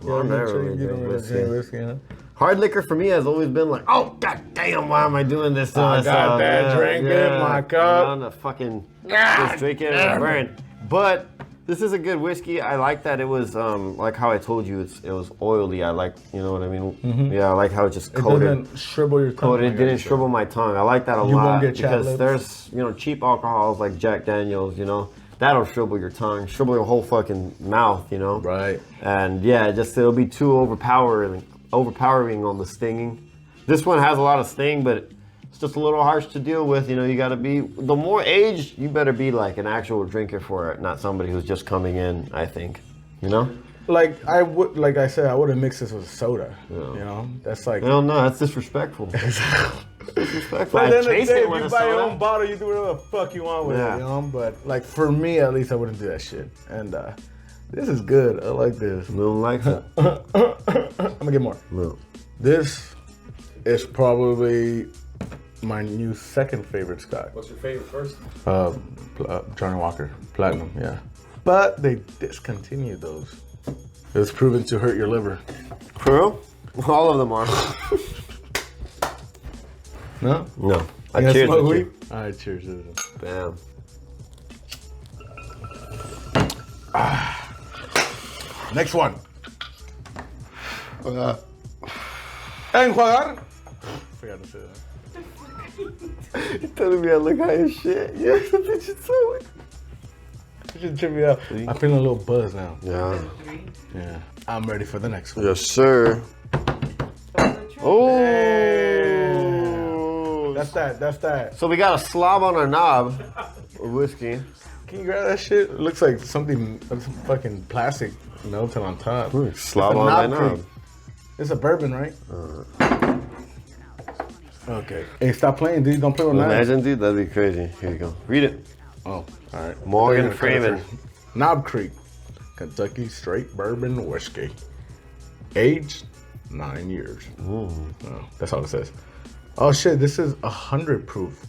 Well, I never really You don't drink really drink whiskey, huh? Hard liquor for me has always been like, oh, god damn, why am I doing this to I myself? got that drink in my cup. I'm gonna fucking just drink it and burn. But this is a good whiskey. I like that it was, like how I told you, it was oily. I like, you know what I mean? Yeah, I like how it just coated. It doesn't shrivel your tongue. It didn't shrivel my tongue. I like that a You lot won't get chapped because lips. there's, you know, cheap alcohols like Jack Daniels, you know, that'll shrivel your tongue, shrivel your whole fucking mouth, you know? Right. And yeah, it'll be too overpowering on the stinging. This one has a lot of sting, but it's just a little harsh to deal with. You know, you gotta be, the more aged, you better be like an actual drinker for it, not somebody who's just coming in, I think, you know? Like I said, I would have mixed this with soda. You know, that's like. Hell no, that's disrespectful. Disrespectful. But I then the chase day, it if with you a buy your soda. own bottle, you do whatever the fuck you want with it, you know? But like for me, at least, I wouldn't do that shit. And this is good. I like this. Little like it. I'm gonna get more. No. This is probably my new second favorite scotch. What's your favorite first? Johnny Walker Platinum, yeah. But they discontinued those. It was proven to hurt your liver. For real? All of them are. No? No. I You gonna cheers smoke with weed? you. All right, cheers. Bam. Next one. Enjuagar. Forgot to say that. You're telling me I look high as shit. Yeah, that bitch is so. You should trip me out. I'm feeling a little buzz now. Yeah. Yeah. I'm ready for the next one. Yes, sir. Oh. That's that. So we got a slob on our knob of whiskey. Can you grab that shit? It looks like something, some fucking plastic melted on top. Slob It's a on my knob knob. creek. It's a bourbon, right? Okay. Hey, stop playing, dude. Don't play with knives. Imagine, dude, that'd be crazy. Here you go. Read it. Oh, all right. Morgan Freeman. Knob Creek, Kentucky straight bourbon whiskey. Aged 9 years. Oh, that's all it says. Oh shit, this is 100 proof.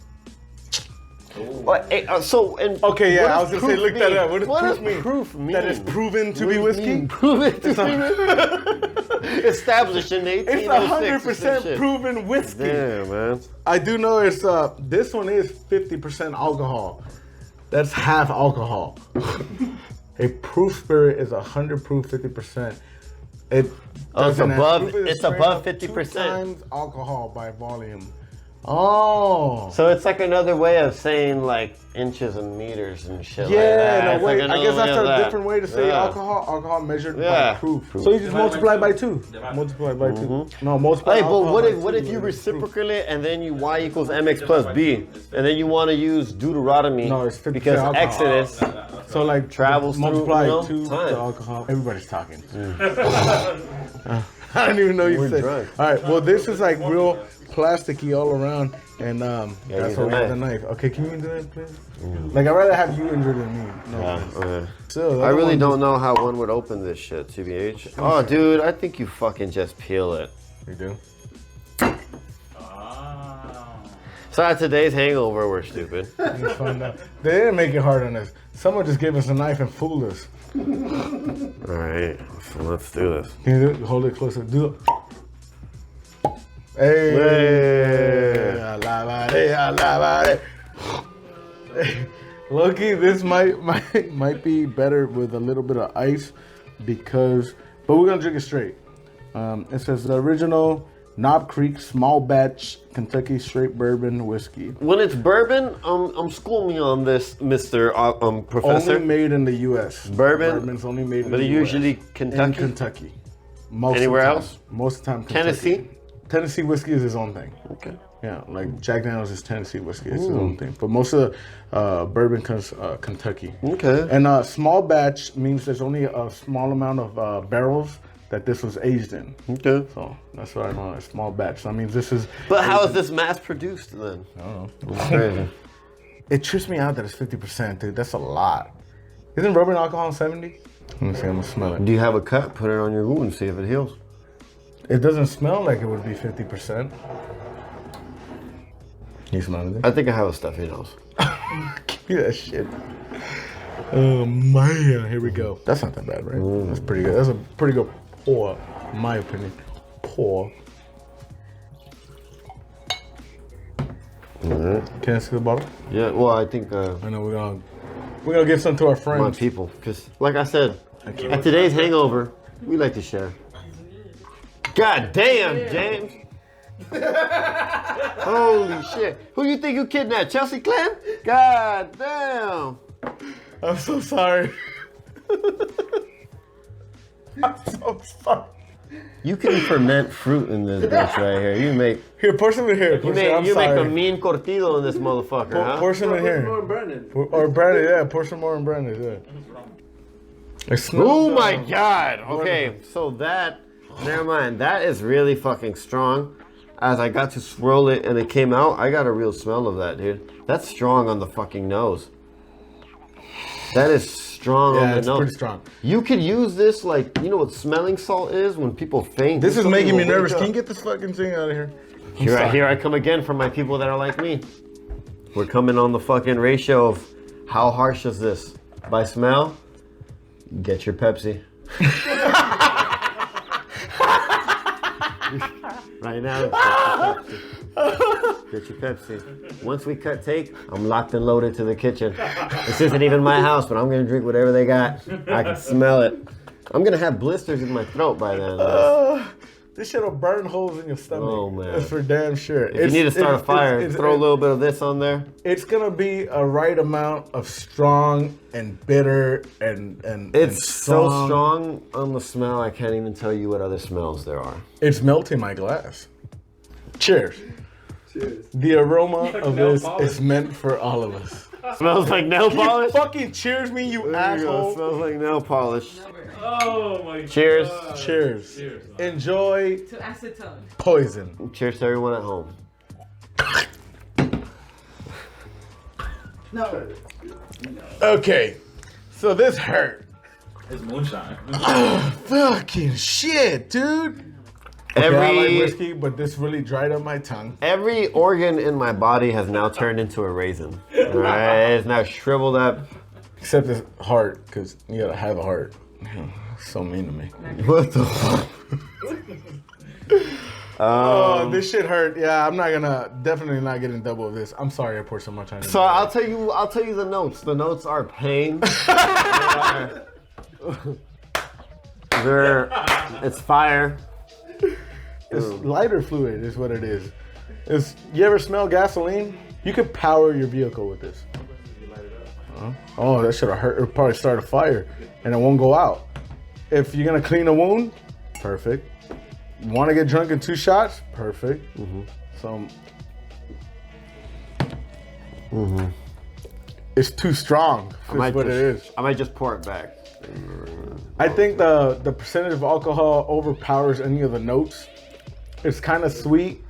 Okay, yeah, I was gonna say, look that up. What does What proof does mean? proof mean? That is proven to be whiskey? Proven to be established in 1806. It's 100% proven whiskey. Yeah, man. I do know it's this one is 50% alcohol. That's half alcohol. A proof spirit is 100 proof, 50%. It's above 50%. 2 times alcohol by volume. Oh. So it's like another way of saying like inches and meters and shit Yeah, like that. no, It's wait, like I guess another that's way a of different way to say Yeah. alcohol. Alcohol measured Yeah. by proof. So you just multiply by 2. Multiply by 2. No, multiply. Hey, but alcohol what by if 2 you is reciprocate it and then you y equals mx plus b, and then you want to use Deuteronomy No, it's 50% because alcohol. Exodus So like travels multiply through, 2 time. to alcohol. Everybody's talking. I didn't even know you We're said. drunk. All right, well this is like real plasticky all around, and that's use why a we have the knife. knife. Okay, can you do that, please? Like I'd rather have you injured than me. No offense. Still, the I other really one don't know how one would open this shit, TBH. Oh, dude, I think you fucking just peel it. You do. So at today's hangover, we're stupid. You find out. They didn't make it hard on us. Someone just gave us a knife and fooled us. All right, so let's do this. Can you do it? Hold it closer. Do it. Hey. Loki, this might be better with a little bit of ice but we're gonna drink it straight. It says the original Knob Creek small batch Kentucky straight bourbon whiskey. When it's bourbon, school me on this, Mr. Professor. Only made in the U.S. Bourbon's only made in but the usually US. Kentucky? In Kentucky. Most Anywhere of the time. else? Most of the time, Kentucky. Tennessee? Tennessee whiskey is his own thing. Okay. Yeah, like Jack Daniels is Tennessee whiskey. It's his own thing. But most of the bourbon comes Kentucky. Okay. And small batch means there's only a small amount of barrels that this was aged in. Okay. So that's what I know. A small batch. So, I mean, this is. But how is this mass produced then? I don't know. It's crazy. It trips me out that it's 50%, dude. That's a lot. Isn't bourbon alcohol 70? Let me see. I'm gonna smell it. Do you have a cut? Put it on your wound and see if it heals. It doesn't smell like it would be 50%. You smelling it? I think I have a stuffy nose. Give me that shit. Oh man, here we go. That's not that bad, right? That's pretty good. That's a pretty good pour, in my opinion. Pour. Can I see the bottle? Yeah, well, I think I know we're gonna give some to our my friends. people, because like I said, at today's hangover, we like to share. God damn, James. Holy shit. Who you think you kidnapped? Chelsea Clem? God damn. I'm so sorry. I'm so sorry. You can ferment fruit in this bitch right here. You make Here, pour some in here. you Pour some- make I'm you make sorry. a mean cortido in this motherfucker, huh? Pour some in More here. Brandon. Or Brandon, yeah. Pour some more in Brandon, yeah. It smells, Oh my god. Okay, so that never mind. That is really fucking strong. As I got to swirl it and it came out, I got a real smell of that, dude. That's strong on the fucking nose. That is strong on Yeah, the it's nose. pretty strong. You could use this like, you know what smelling salt is when people faint? This is Somebody making me will wake nervous. up. Can you get this fucking thing out of here? Here I come again for my people that are like me. We're coming on the fucking ratio of how harsh is this? By smell, get your Pepsi. Right now, get your Pepsi. Once we cut take, I'm locked and loaded to the kitchen. This isn't even my house, but I'm gonna drink whatever they got. I can smell it. I'm gonna have blisters in my throat by then. This shit'll burn holes in your stomach. Oh, man. That's for damn sure. If you need to start a fire, throw a little bit of this on there. It's gonna be a right amount of strong and bitter and It's and so strong on the smell, I can't even tell you what other smells there are. It's melting my glass. Cheers. Cheers. The aroma of nail this polish. is meant for all of us. Smells like nail Can you polish? fucking cheers me, you There you go. asshole. Smells like nail polish. Oh my Cheers. God. Cheers. Cheers. Enjoy To acetone. poison. Cheers to everyone at home. No. Okay, so this hurt. It's moonshine. Fucking shit, dude. Okay, I like whiskey, but this really dried up my tongue. Every organ in my body has now turned into a raisin. All right, it's now shriveled up. Except this heart, because you gotta have a heart. So mean to me. What the fuck? Oh, this shit hurt. Yeah, I'm not gonna, definitely not getting double of this. I'm sorry I poured so much on it. So I'll tell you the notes. The notes are pain. It's fire. It's lighter fluid is what it is. You ever smell gasoline? You could power your vehicle with this. Oh, that should have hurt. It'll probably start a fire and it won't go out. If you're gonna clean a wound, perfect. Want to get drunk in 2 shots? Perfect. So, it's too strong. That's what it is. I might just pour it back. I think the percentage of alcohol overpowers any of the notes. It's kind of sweet,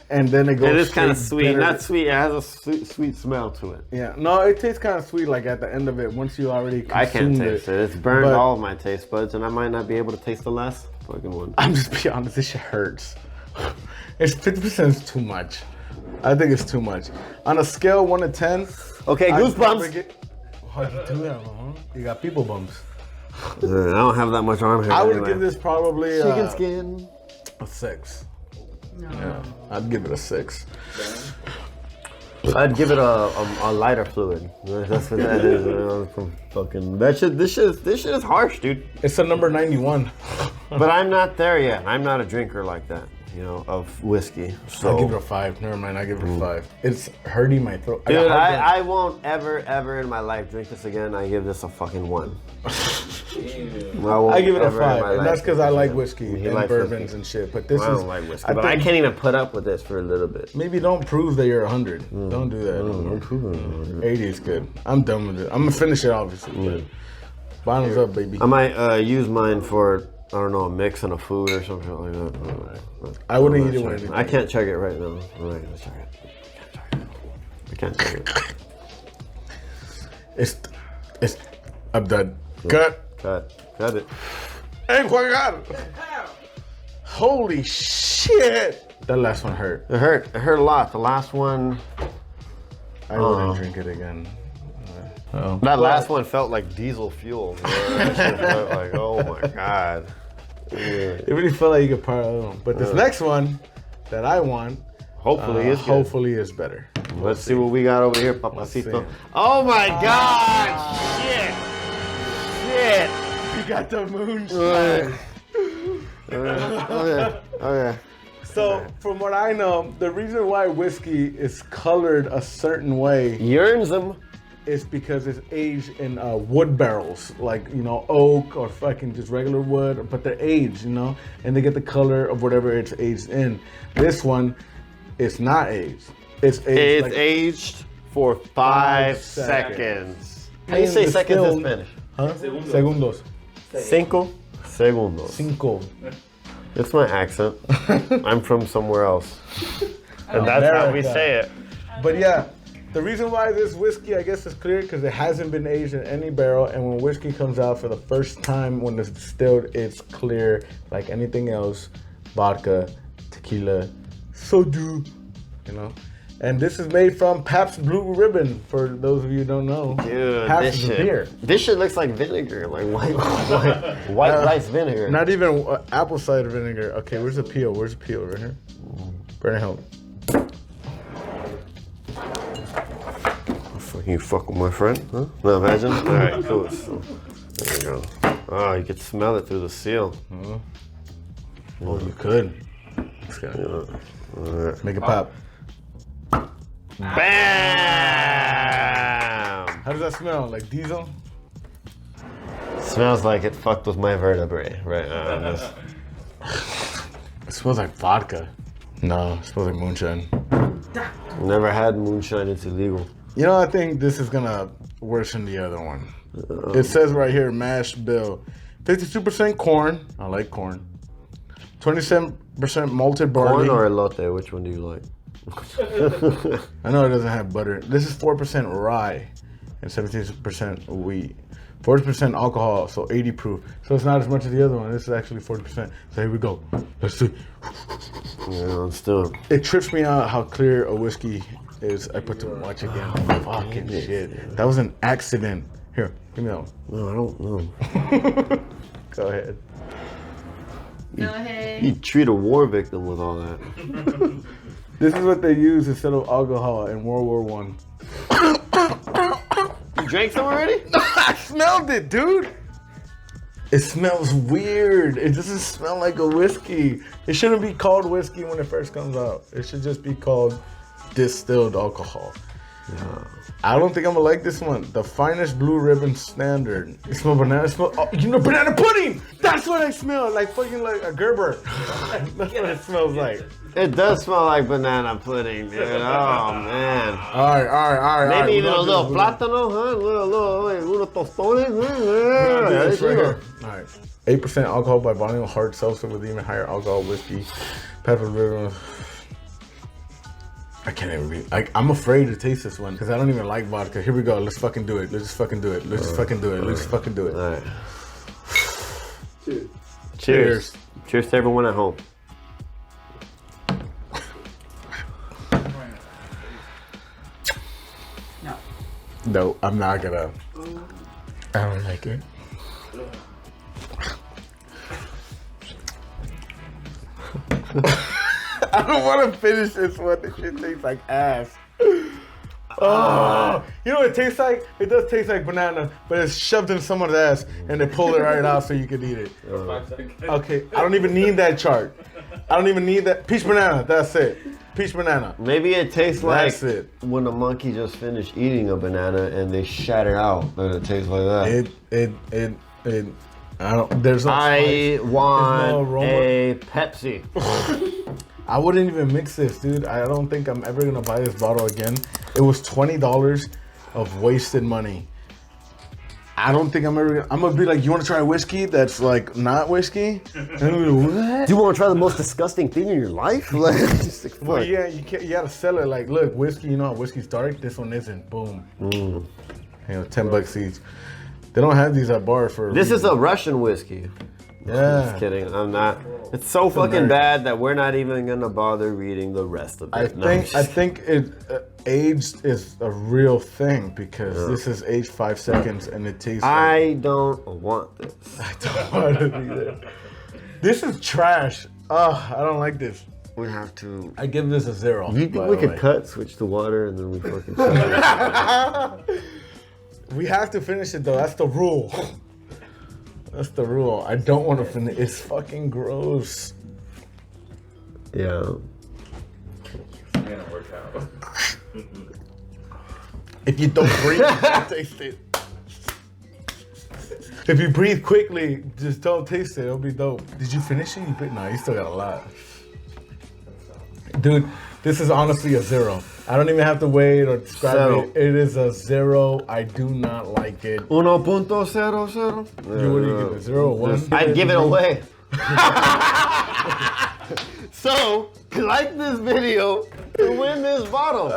and then it goes. It is kind of straight sweet, bitter. not sweet. It has a sweet smell to it. Yeah, no, it tastes kind of sweet. Like at the end of it, once you already consumed I can't taste it. It's burned But- all of my taste buds, and I might not be able to taste the last fucking one. I'm just being honest. This shit hurts. It's 50% is too much. I think it's too much. On a scale 1 to 10. Okay, goosebumps. How'd you do that, huh? You got people bumps. I don't have that much arm hair. I would anyway. give this probably chicken skin. a 6. No. Yeah, I'd give it a 6. I'd give it a lighter fluid. That's what that is. From fucking this shit is harsh, dude. It's a number 91. But I'm not there yet. I'm not a drinker like that, of whiskey. So I'll give it a 5. Never mind, I'll give it a 5. It's hurting my throat. dude, got heartburn. I won't ever in my life drink this again. I give this a fucking 1. I give it a 5, and that's because I like whiskey He and likes bourbons whiskey. and shit. But this I is, don't like whiskey, but I can't even put up with this for a little bit. maybe don't prove that you're 100. Don't do that. 80 is good. I'm done with it. I'm gonna finish it obviously. But bottoms up, baby. I might use mine for, I don't know, a mix and a food or something like that. I wouldn't eat it with anything. I can't chug it right now. I'm not gonna chug it. I can't chug it. It's. I'm done. Cut. Cut it. Hey, Juan Carlos. Holy shit! That last one hurt. It hurt. It hurt a lot. The last one. I wouldn't drink it again. That last one felt like diesel fuel. That shit felt like, oh my god. Yeah. It really felt like you could power it on. But this next one that I want, Hopefully it's good. hopefully is better. Let's see what we got over here, Papacito. Oh my god! Shit! Shit! You got the moonshine. Okay. So, from what I know, the reason why whiskey is colored a certain way Yearns them. is because it's aged in wood barrels, like, oak or fucking just regular wood, but they're aged, and they get the color of whatever it's aged in. This one is not aged. It's aged. It's aged for 5 seconds. How do you say seconds in Spanish? Huh? Segundos. 5 segundos. 5. It's my accent. I'm from somewhere else. And that's how we America. say it. But yeah, the reason why this whiskey, I guess, is clear because it hasn't been aged in any barrel, and when whiskey comes out for the first time when it's distilled, it's clear like anything else. Vodka, tequila, soju, And this is made from Pabst Blue Ribbon, for those of you who don't know. Dude, Pabst is a beer. This shit looks like vinegar, like white rice vinegar. Not even apple cider vinegar. Okay, where's the peel? Where's the peel? Right here? Bring it home. You fuck with my friend, huh? No, imagine. All right, cool. So, there you go. Oh, you can smell it through the seal. Oh, you could. Let's go. Make it pop. Bam! How does that smell? Like diesel? Smells like it fucked with my vertebrae right now. It smells like vodka. No, it smells like moonshine. Never had moonshine. It's illegal. I think this is gonna worsen the other one. It says right here, mash bill. 52% corn. I like corn. 27% malted barley. Corn or elote? Which one do you like? I know it doesn't have butter. This is 4% rye and 17% wheat. 40% alcohol, so 80 proof. So it's not as much as the other one. This is actually 40%. So here we go. Let's see. Yeah, still. It trips me out how clear a whiskey is. I put too much again. Fucking shit. That was an accident. Here, give me that one. No, I don't know. Go ahead. Go ahead. You treat a war victim with all that. This is what they use instead of alcohol in World War One. You drank some already? I smelled it, dude. It smells weird. It doesn't smell like a whiskey. It shouldn't be called whiskey when it first comes out. It should just be called distilled alcohol. Yeah. I don't think I'm gonna like this one. The Finest Blue Ribbon Standard. It smells banana. Banana pudding. That's what I smell. Like fucking like a Gerber. That's what it smells like. It does smell like banana pudding, dude. Oh, man. All right. Maybe even a little plátano, huh? Little tostones. Yeah, it's right here. All right. 8% alcohol by volume, hard seltzer with even higher alcohol whiskey. Pepper ribbon. I can't even read. I'm afraid to taste this one because I don't even like vodka. Here we go. Let's fucking do it. Let's just fucking do it. Let's just fucking do it. Let's just fucking do it. All right. Cheers. Cheers. Cheers to everyone at home. No, I'm not gonna. I don't like it. I don't want to finish this one. This shit tastes like ass. Oh, you know what it tastes like? It does taste like banana, but it's shoved in someone's ass and they pull it right out so you can eat it. For 5 seconds. Okay, I don't even need that chart. I don't even need that. Peach banana, that's it. Peach banana. Maybe it tastes like That's it. when a monkey just finished eating a banana and they shat it out, and it tastes like that. I don't, there's no I spice. want There's no aroma. a Pepsi. I wouldn't even mix this, dude. I don't think I'm ever gonna buy this bottle again. It was $20 of wasted money. I don't think I'm ever. I'm gonna be like, you want to try whiskey that's like not whiskey? And I'm gonna, what? Do you want to try the most disgusting thing in your life? Like, just like, Well, fuck. yeah, you can't. You gotta sell it like, look, whiskey. You know how whiskey's dark. This one isn't. Boom. You know, $10 each. They don't have these at bars for. This is a Russian whiskey. Yeah. Just kidding. I'm not. It's so fucking bad that we're not even gonna bother reading the rest of it. I No, I'm think just- it aged is a real thing because this is aged 5 seconds and it tastes. I don't want this. I don't want to do that. This is trash. Oh, I don't like this. We have to. I give this a 0. You think by we the could way. cut, switch to water, and then we fucking. We have to finish it though. That's the rule. That's the rule. I don't want to finish. It's fucking gross. Yeah. It's gonna work out. If you don't breathe, you don't taste it. If you breathe quickly, just don't taste it. It'll be dope. Did you finish it? No, you still got a lot. Dude, this is honestly a 0. I don't even have to wait or describe So- it. It is a 0. I do not like it. 1.00. What do you give it? 0 or 1? I'd give it away. So, like this video to win this bottle.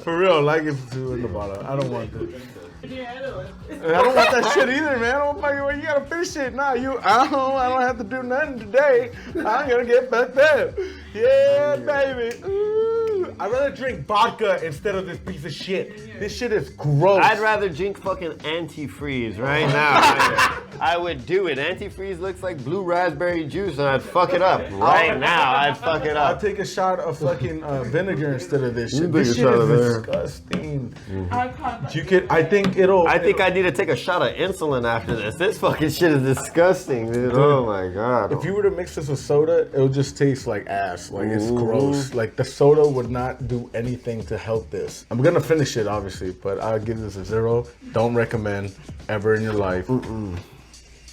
For real, like it to in the bottle. I don't want this. Yeah, I know. I don't want that shit either, man. I don't fucking. You gotta finish it. Nah, I don't have to do nothing today. I'm gonna get fucked up. Yeah, baby. Ooh. I'd rather drink vodka instead of this piece of shit. This shit is gross. I'd rather drink fucking antifreeze right now. I would do it. Antifreeze looks like blue raspberry juice, and I'd fuck it up right now. I'd fuck it I'll up. take a shot of fucking vinegar instead of this shit. take This a shit shot is of vinegar. disgusting. I can't. You could. I think it'll. I think I need to take a shot of insulin after this. This fucking shit is disgusting, dude. Oh my god. If you were to mix this with soda, it'll just taste like ass. Like it's gross. Like the soda would not do anything to help this. I'm gonna finish it, obviously, but I'll give this a 0. Don't recommend ever in your life.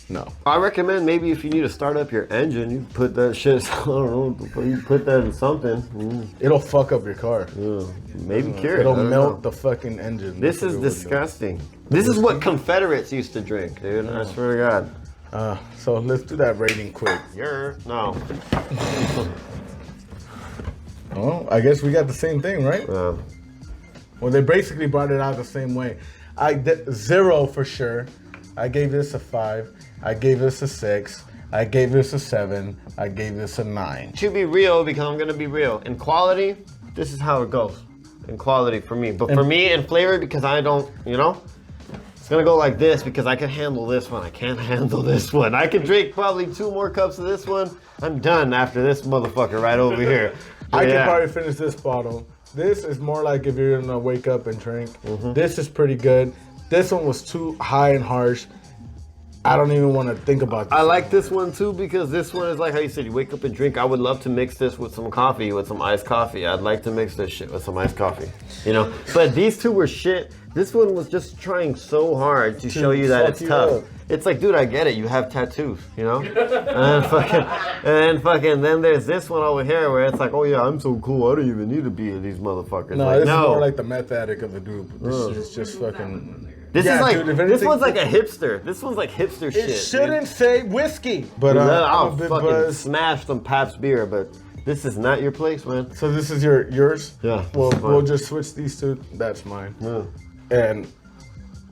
No. I recommend maybe if you need to start up your engine, you put that shit. I don't know. You put that in something. It'll fuck up your car. Maybe cure it. It'll I don't melt know. the fucking engine. This That's is what it would do. disgusting. This is what Confederates used to drink, dude. I swear to God. So let's do that rating quick. No. Oh, I guess we got the same thing, right? Well, they basically brought it out the same way. I did 0 for sure. I gave this a 5. I gave this a 6. I gave this a 7. I gave this a 9. To be real, because I'm gonna be real. In quality, this is how it goes. In quality for me. But for me, in flavor, because I don't, it's gonna go like this because I can handle this one. I can't handle this one. I could drink probably 2 more cups of this one. I'm done after this motherfucker right over here. I could probably finish this bottle. This is more like if you're gonna wake up and drink. This is pretty good. This one was too high and harsh. I don't even want to think about this. I like this one too because this one is like how you said, you wake up and drink. I would love to mix this with some coffee, with some iced coffee. I'd like to mix this shit with some iced coffee, But these two were shit. This one was just trying so hard to show you that it's tough. It's like, dude, I get it. You have tattoos, and fucking, then there's this one over here where it's like, oh yeah, I'm so cool. I don't even need to be with these motherfuckers. No, this is more like the meth addict of the group. This is just fucking. This is like, dude, this one's like a hipster. This one's like hipster shit. It shouldn't say whiskey. But I'll fucking smash some Pabst beer, but this is not your place, man. So this is yours? Yeah. Well, we'll just switch these two. That's mine. Yeah. And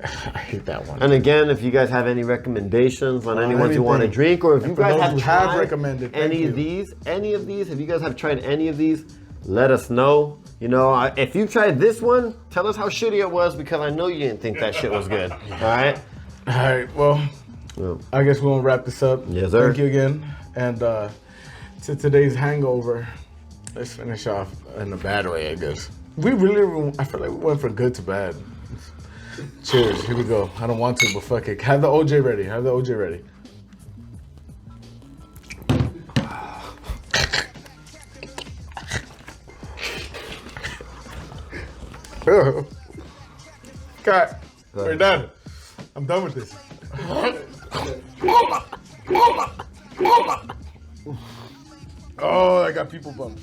I hate that one. And again, if you guys have any recommendations on anyone you want to drink, or if you guys have tried recommended any of these, if you guys have tried any of these, let us know. If you tried this one, tell us how shitty it was because I know you didn't think that shit was good. All right? All right. Well, I guess we'll wrap this up. Yes, sir. Thank you again. And to today's hangover, let's finish off in a bad way, I guess. I feel like we went from good to bad. Cheers. Here we go. I don't want to, but fuck it. Have the OJ ready. God, we're done. I'm done with this. Oh, I got people bumps.